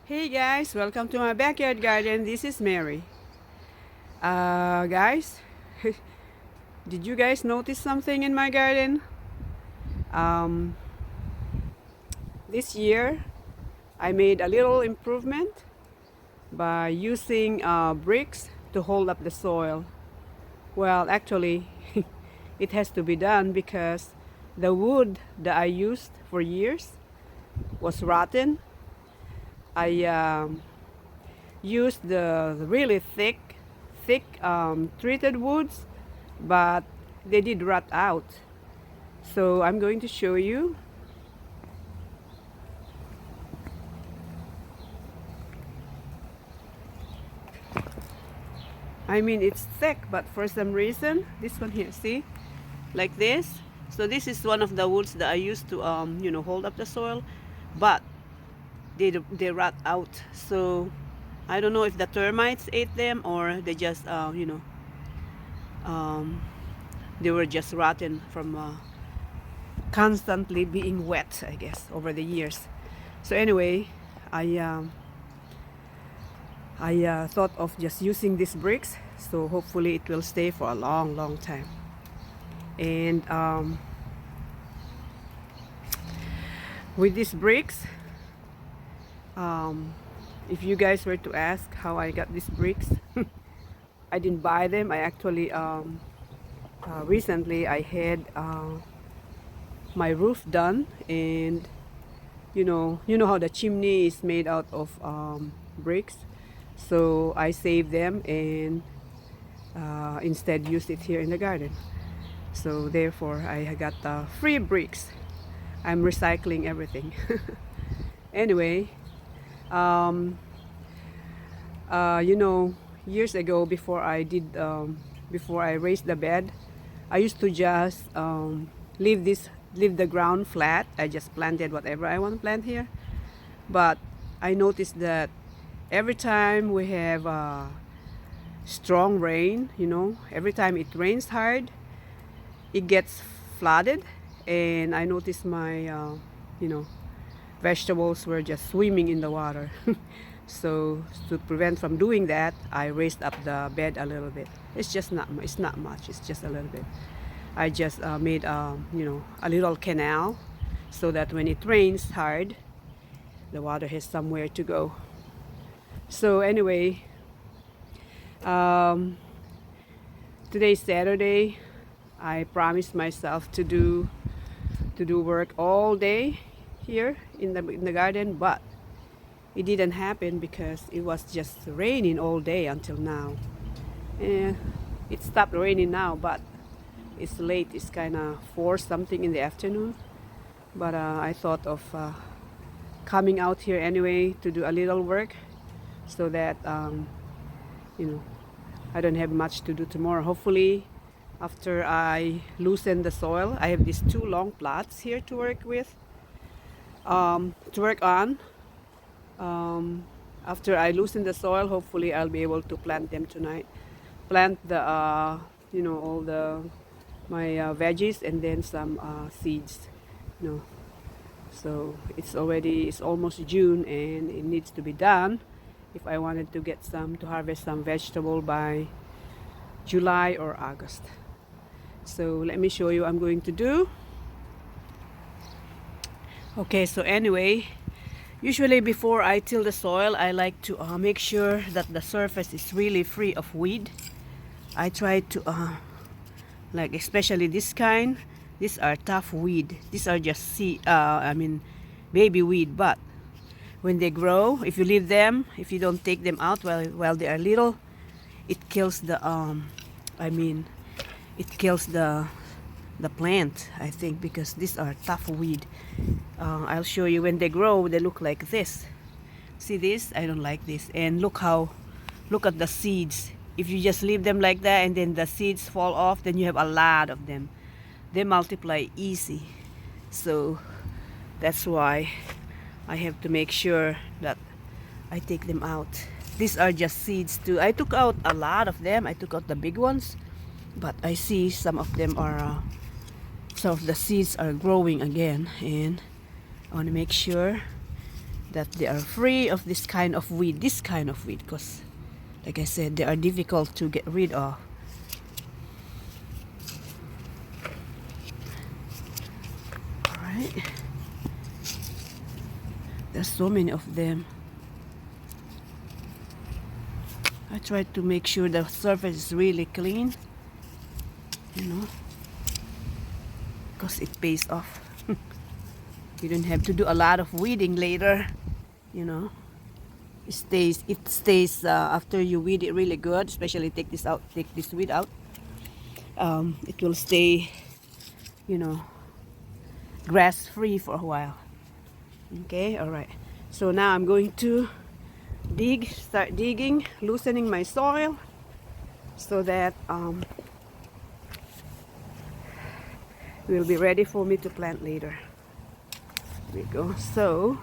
Hey guys, welcome to my backyard garden. This is Mary. Guys, did you guys notice something in my garden? Um, this year, I made a little improvement by using bricks to hold up the soil. Well, actually, it has to be done because the wood that I used for years was rotten. I used the really thick treated woods, but they did rot out. So I'm going to show you. I mean, it's thick, but for some reason, this one here, see, like this. So this is one of the woods that I used to, hold up the soil, but they rot out. So I don't know if the termites ate them or they just, um, they were just rotten from constantly being wet, I guess, over the years. So anyway, I thought of just using these bricks, so hopefully it will stay for a long, long time. And with these bricks, if you guys were to ask how I got these bricks, I didn't buy them. I actually recently I had my roof done, and you know how the chimney is made out of bricks. So I saved them and instead used it here in the garden. So therefore I got free bricks. I'm recycling everything. Anyway, um, years ago, before I raised the bed, I used to just leave the ground flat. I just planted whatever I want to plant here. But I noticed that every time we have strong rain, every time it rains hard, it gets flooded, and I noticed my vegetables were just swimming in the water. So to prevent from doing that, I raised up the bed a little bit. It's not much. It's just a little bit. I just made a little canal so that when it rains hard, the water has somewhere to go. So anyway, um, today's Saturday. I promised myself to do work all day here in the garden, but it didn't happen because it was just raining all day until now. And it stopped raining now, but it's late. It's kind of 4 something in the afternoon. But I thought of coming out here anyway to do a little work so that I don't have much to do tomorrow. Hopefully, after I loosen the soil, I have these 2 long plots here to work with, to work on. After I loosen the soil, hopefully I'll be able to plant them tonight. Plant the, all my veggies and then some seeds. You know. So it's almost June and it needs to be done if I wanted to harvest some vegetable by July or August. So let me show you what I'm going to do. Okay, so anyway, usually before I till the soil, I like to make sure that the surface is really free of weed. I try to, like especially this kind, these are tough weed. These are just baby weed, but when they grow, if you leave them, if you don't take them out while they are little, it kills it kills the plant, I think, because these are tough weed. I'll show you when they grow. They look like this. See this? I don't like this. And look at the seeds. If you just leave them like that and then the seeds fall off, then you have a lot of them. They multiply easy. So that's why I have to make sure that I take them out. These are just seeds too. I took out a lot of them. I took out the big ones, but I see some of the seeds are growing again, and I want to make sure that they are free of this kind of weed, because like I said, they are difficult to get rid of. Alright, there's so many of them. I try to make sure the surface is really clean, you know, because it pays off. You don't have to do a lot of weeding later, you know. It stays after you weed it really good, especially take this weed out. It will stay, you know, grass free for a while. Okay, all right. So now I'm going to start digging, loosening my soil so that it will be ready for me to plant later. There we go. So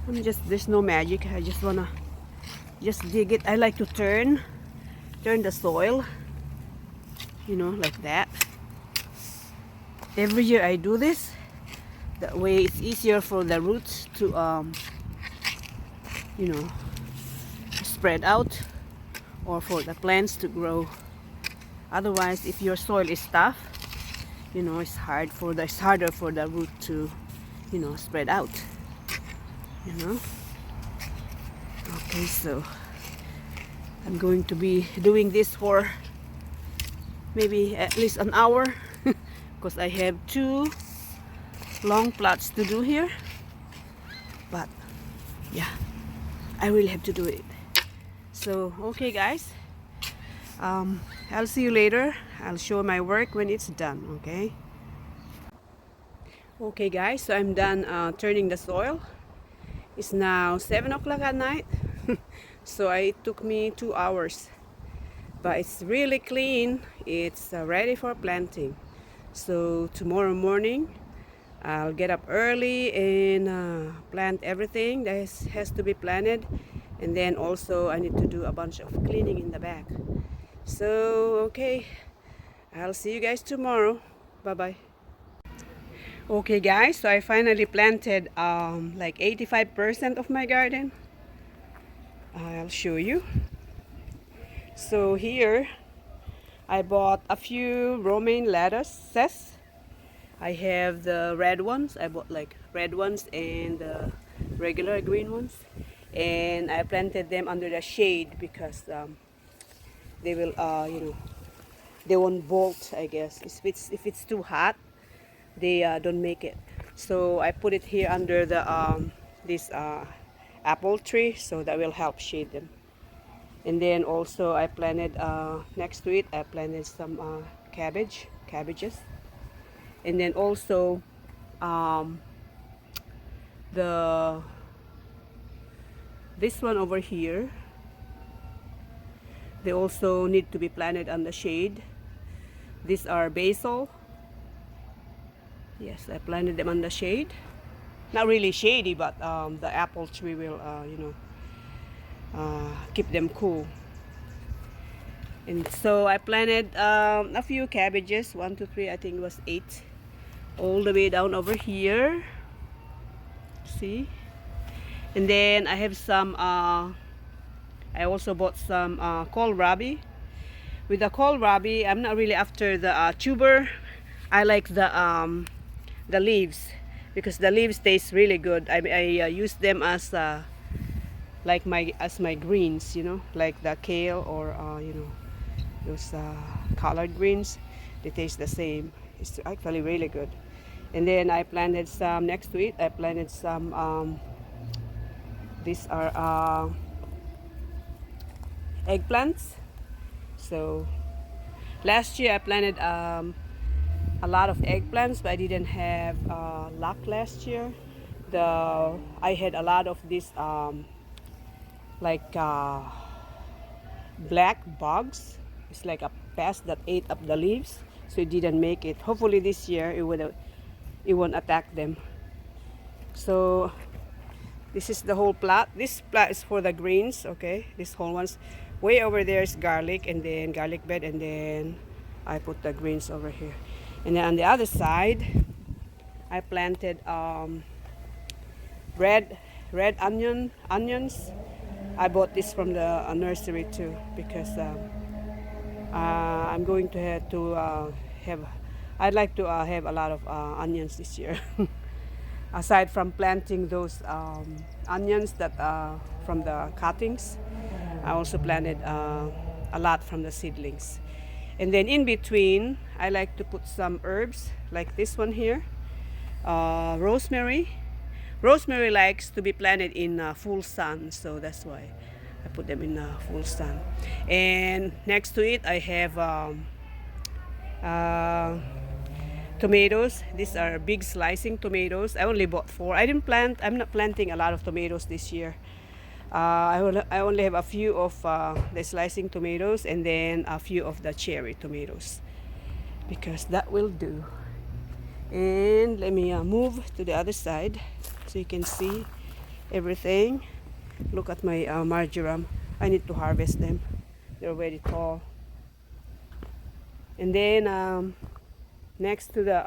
there's no magic. I just wanna dig it. I like to turn the soil, you know, like that. Every year I do this. That way it's easier for the roots to you know, spread out, or for the plants to grow. Otherwise, if your soil is tough, you know, it's harder for the root to, you know, spread out, you know. Okay, so I'm going to be doing this for maybe at least an hour because I have 2 long plots to do here, but yeah, I really have to do it. So okay guys, I'll see you later. I'll show my work when it's done. Okay guys, so I'm done turning the soil. It's now 7 o'clock at night. So it took me 2 hours, but it's really clean. It's ready for planting. So tomorrow morning I'll get up early and plant everything that has to be planted, and then also I need to do a bunch of cleaning in the back. So okay, I'll see you guys tomorrow. Bye bye. Okay guys, so I finally planted like 85% of my garden. I'll show you. So here I bought a few romaine lettuces. I have the red ones. I bought like red ones and the regular green ones, and I planted them under the shade because they will you know, they won't bolt, I guess. If it's too hot, they don't make it. So I put it here under the this apple tree, so that will help shade them. And then also I planted next to it, I planted some cabbages. And then also this one over here, they also need to be planted on the shade. These are basil. Yes, I planted them on the shade. Not really shady, but the apple tree will you know, keep them cool. And so I planted a few cabbages, 1 2 3, I think it was 8, all the way down over here. See? And then I have some I also bought some kohlrabi. With the kohlrabi, I'm not really after the tuber. I like the leaves, because the leaves taste really good. I use them as like my greens, you know, like the kale or you know, those collard greens. They taste the same. It's actually really good. And then I planted some next to it. I planted some these are eggplants. So last year I planted a lot of eggplants, but I didn't have luck last year. I had a lot of these like black bugs. It's like a pest that ate up the leaves, so it didn't make it. Hopefully this year it won't attack them. So this is the whole plot. This plot is for the greens. Okay, this whole one's way over there is garlic, and then garlic bed, and then I put the greens over here. And then on the other side I planted red red onions. I bought this from the nursery too because I'm going to have. I'd like to have a lot of onions this year. Aside from planting those onions that from the cuttings, I also planted a lot from the seedlings. And then in between, I like to put some herbs like this one here, rosemary. Rosemary likes to be planted in full sun, so that's why I put them in full sun. And next to it, I have uh, tomatoes. These are big slicing tomatoes. I only bought 4. I'm not planting a lot of tomatoes this year. I only have a few of the slicing tomatoes and then a few of the cherry tomatoes because that will do. And let me move to the other side so you can see everything. Look at my marjoram. I need to harvest them. They're very tall. And then next to the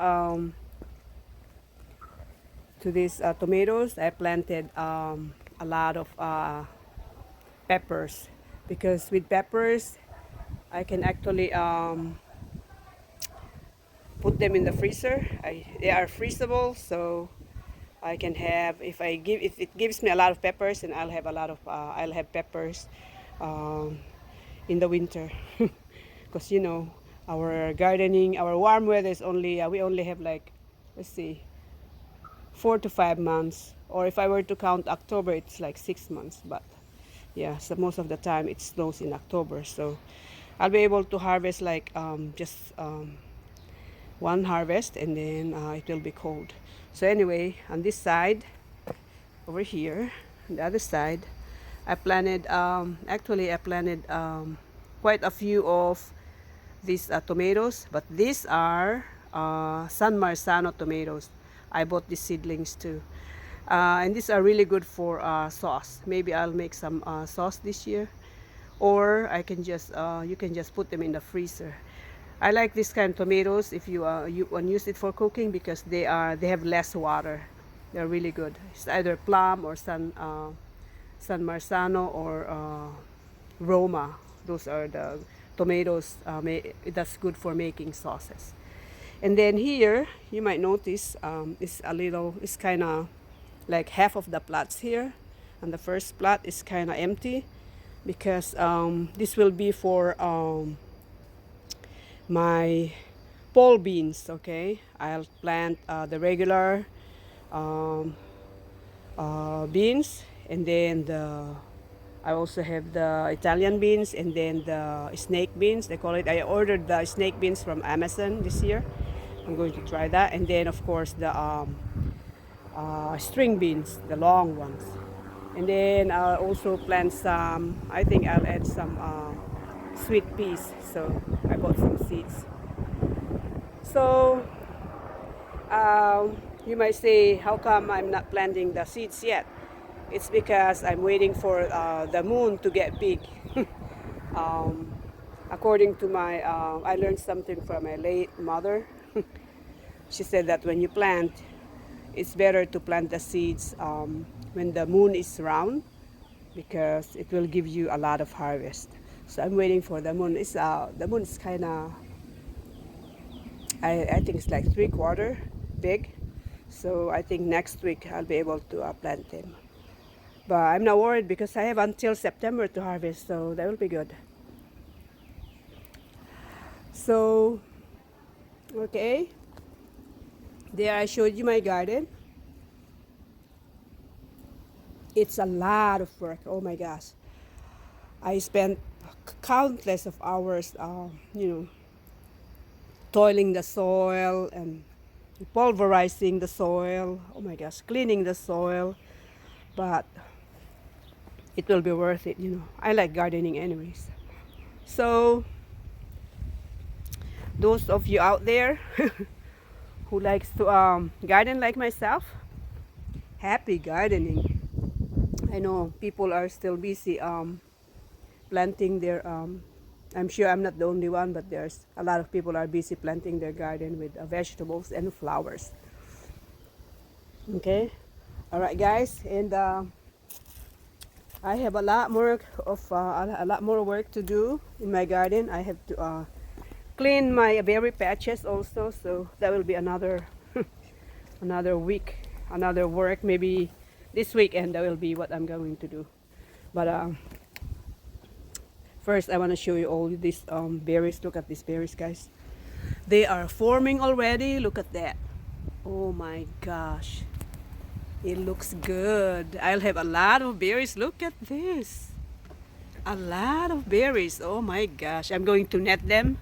to these tomatoes, I planted a lot of peppers because with peppers I can actually put them in the freezer. They are freezable, so I can have if it gives me a lot of peppers, and I'll have a lot of I'll have peppers um, in the winter because you know our gardening, our warm weather is only we only have like, let's see, 4 to 5 months, or if I were to count October, it's like 6 months. But yeah, so most of the time it snows in October, so I'll be able to harvest like just one harvest, and then it will be cold. So anyway, on this side over here, on the other side, I planted actually I planted quite a few of these tomatoes, but these are San Marzano tomatoes. I bought these seedlings too, and these are really good for sauce. Maybe I'll make some sauce this year, or I can just you can just put them in the freezer. I like this kind of tomatoes if you use it for cooking because they have less water. They're really good. It's either plum or San Marzano or Roma. Those are the tomatoes that's good for making sauces. And then here you might notice it's kind of like half of the plots here, and the first plot is kind of empty because this will be for my pole beans. Okay, I'll plant the regular um, beans, and then I also have the Italian beans, and then the snake beans they call it. I ordered the snake beans from Amazon this year. I'm going to try that, and then of course the string beans, the long ones. And then I'll also plant some, I think I'll add some sweet peas. So I bought some seeds. So you might say, how come I'm not planting the seeds yet? It's because I'm waiting for the moon to get big. According to my, I learned something from my late mother. She said that when you plant, it's better to plant the seeds when the moon is round because it will give you a lot of harvest. So I'm waiting for the moon. The moon is kind of, I think it's like 3/4 big. So I think next week I'll be able to plant them. But I'm not worried because I have until September to harvest, so that will be good. So, okay. There I showed you my garden. It's a lot of work. Oh my gosh. I spent countless of hours, toiling the soil and pulverizing the soil. Oh my gosh, cleaning the soil. But it will be worth it, I like gardening anyways. So, those of you out there who likes to garden like myself, happy gardening. I know people are still busy planting their I'm sure I'm not the only one, but there's a lot of people are busy planting their garden with vegetables and flowers. Okay, All right, guys, and I have a lot more work to do in my garden. I have to clean my berry patches also, so that will be another another week, another work. Maybe this weekend that will be what I'm going to do. But first, I want to show you all these berries. Look at these berries, guys. They are forming already. Look at that. Oh my gosh. It looks good. I'll have a lot of berries. Look at this. A lot of berries. Oh my gosh. I'm going to net them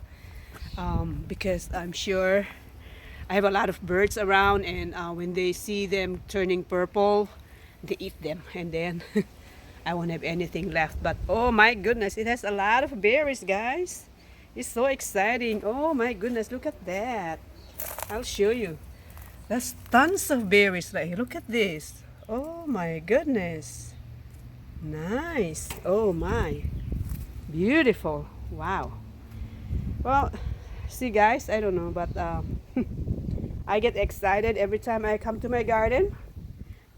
because I'm sure I have a lot of birds around, and when they see them turning purple, they eat them, and then I won't have anything left. But oh my goodness, it has a lot of berries, guys. It's so exciting. Oh my goodness, look at that. I'll show you. There's tons of berries right here. Look at this. Oh my goodness. Nice. Oh my. Beautiful. Wow. Well, see guys, I don't know, but I get excited every time I come to my garden.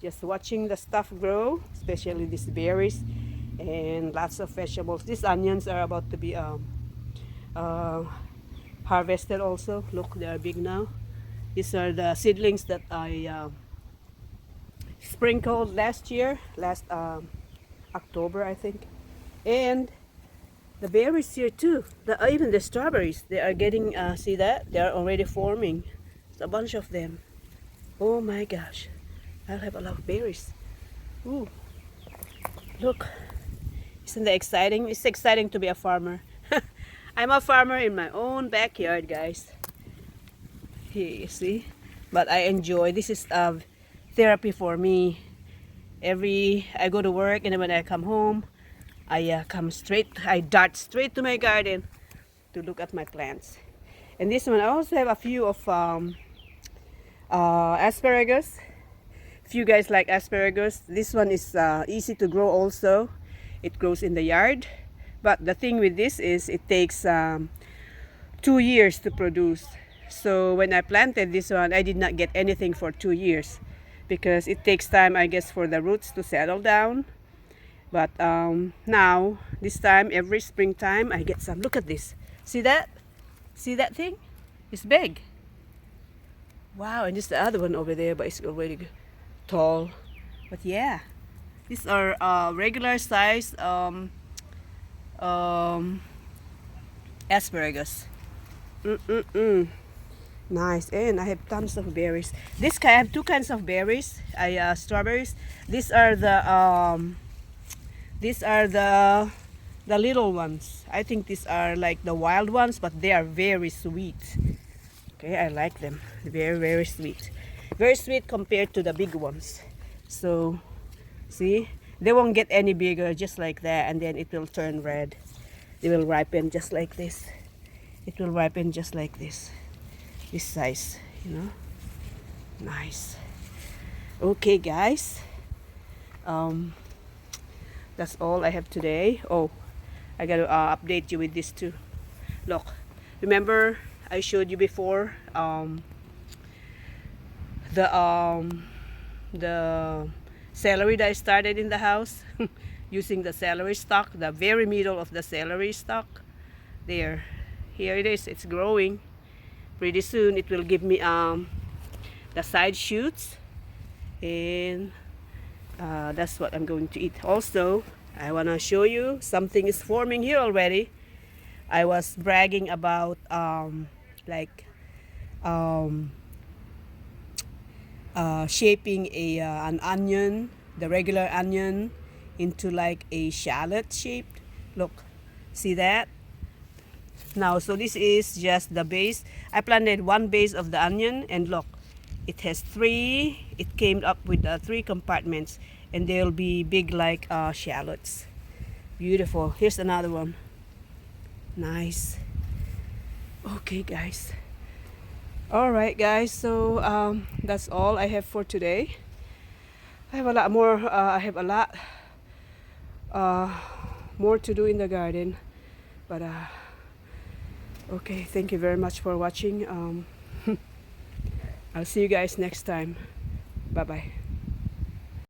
Just watching the stuff grow, especially these berries and lots of vegetables. These onions are about to be harvested also. Look, they are big now. These are the seedlings that I sprinkled last October, I think. And the berries here too, even the strawberries, they are getting, see that? They are already forming. It's a bunch of them. Oh my gosh, I'll have a lot of berries. Ooh, look, isn't that exciting? It's exciting to be a farmer. I'm a farmer in my own backyard, guys. Here, you see? But I enjoy, this is therapy for me. I go to work, and then when I come home, I dart straight to my garden to look at my plants. And this one, I also have a few of asparagus. If you guys like asparagus, this one is easy to grow also. It grows in the yard. But the thing with this is it takes 2 years to produce. So when I planted this one, I did not get anything for 2 years because it takes time, I guess, for the roots to settle down. But now, this time, every springtime, I get some. Look at this. See that? See that thing? It's big. Wow, and just the other one over there, but it's already tall. But yeah, these are regular size asparagus. Nice, and I have tons of berries. I have two kinds of berries. Strawberries. These are the little ones. I think these are like the wild ones, but they are very sweet. Okay, I like them. Very, very sweet. Very sweet compared to the big ones. So, see, they won't get any bigger, just like that, and then it will turn red. They will ripen just like this. It will ripen just like this. This size, you know. Nice. Okay, guys. That's all I have today. Oh, I gotta update you with this too. Look, remember I showed you before the celery that I started in the house using the celery stalk, the very middle of the celery stalk. There, here it is. It's growing. Pretty soon it will give me the side shoots, and that's what I'm going to eat. Also, I want to show you something is forming here already. I was bragging about shaping an onion, the regular onion, into like a shallot shape. Look, see that? Now, so this is just the base. I planted one base of the onion, and look, it has three. It came up with 3 compartments, and they'll be big like shallots. Beautiful. Here's another one. Nice. Okay, guys. All right, guys. So that's all I have for today. I have a lot more. I have a lot more to do in the garden, but okay. Thank you very much for watching. I'll see you guys next time. Bye bye.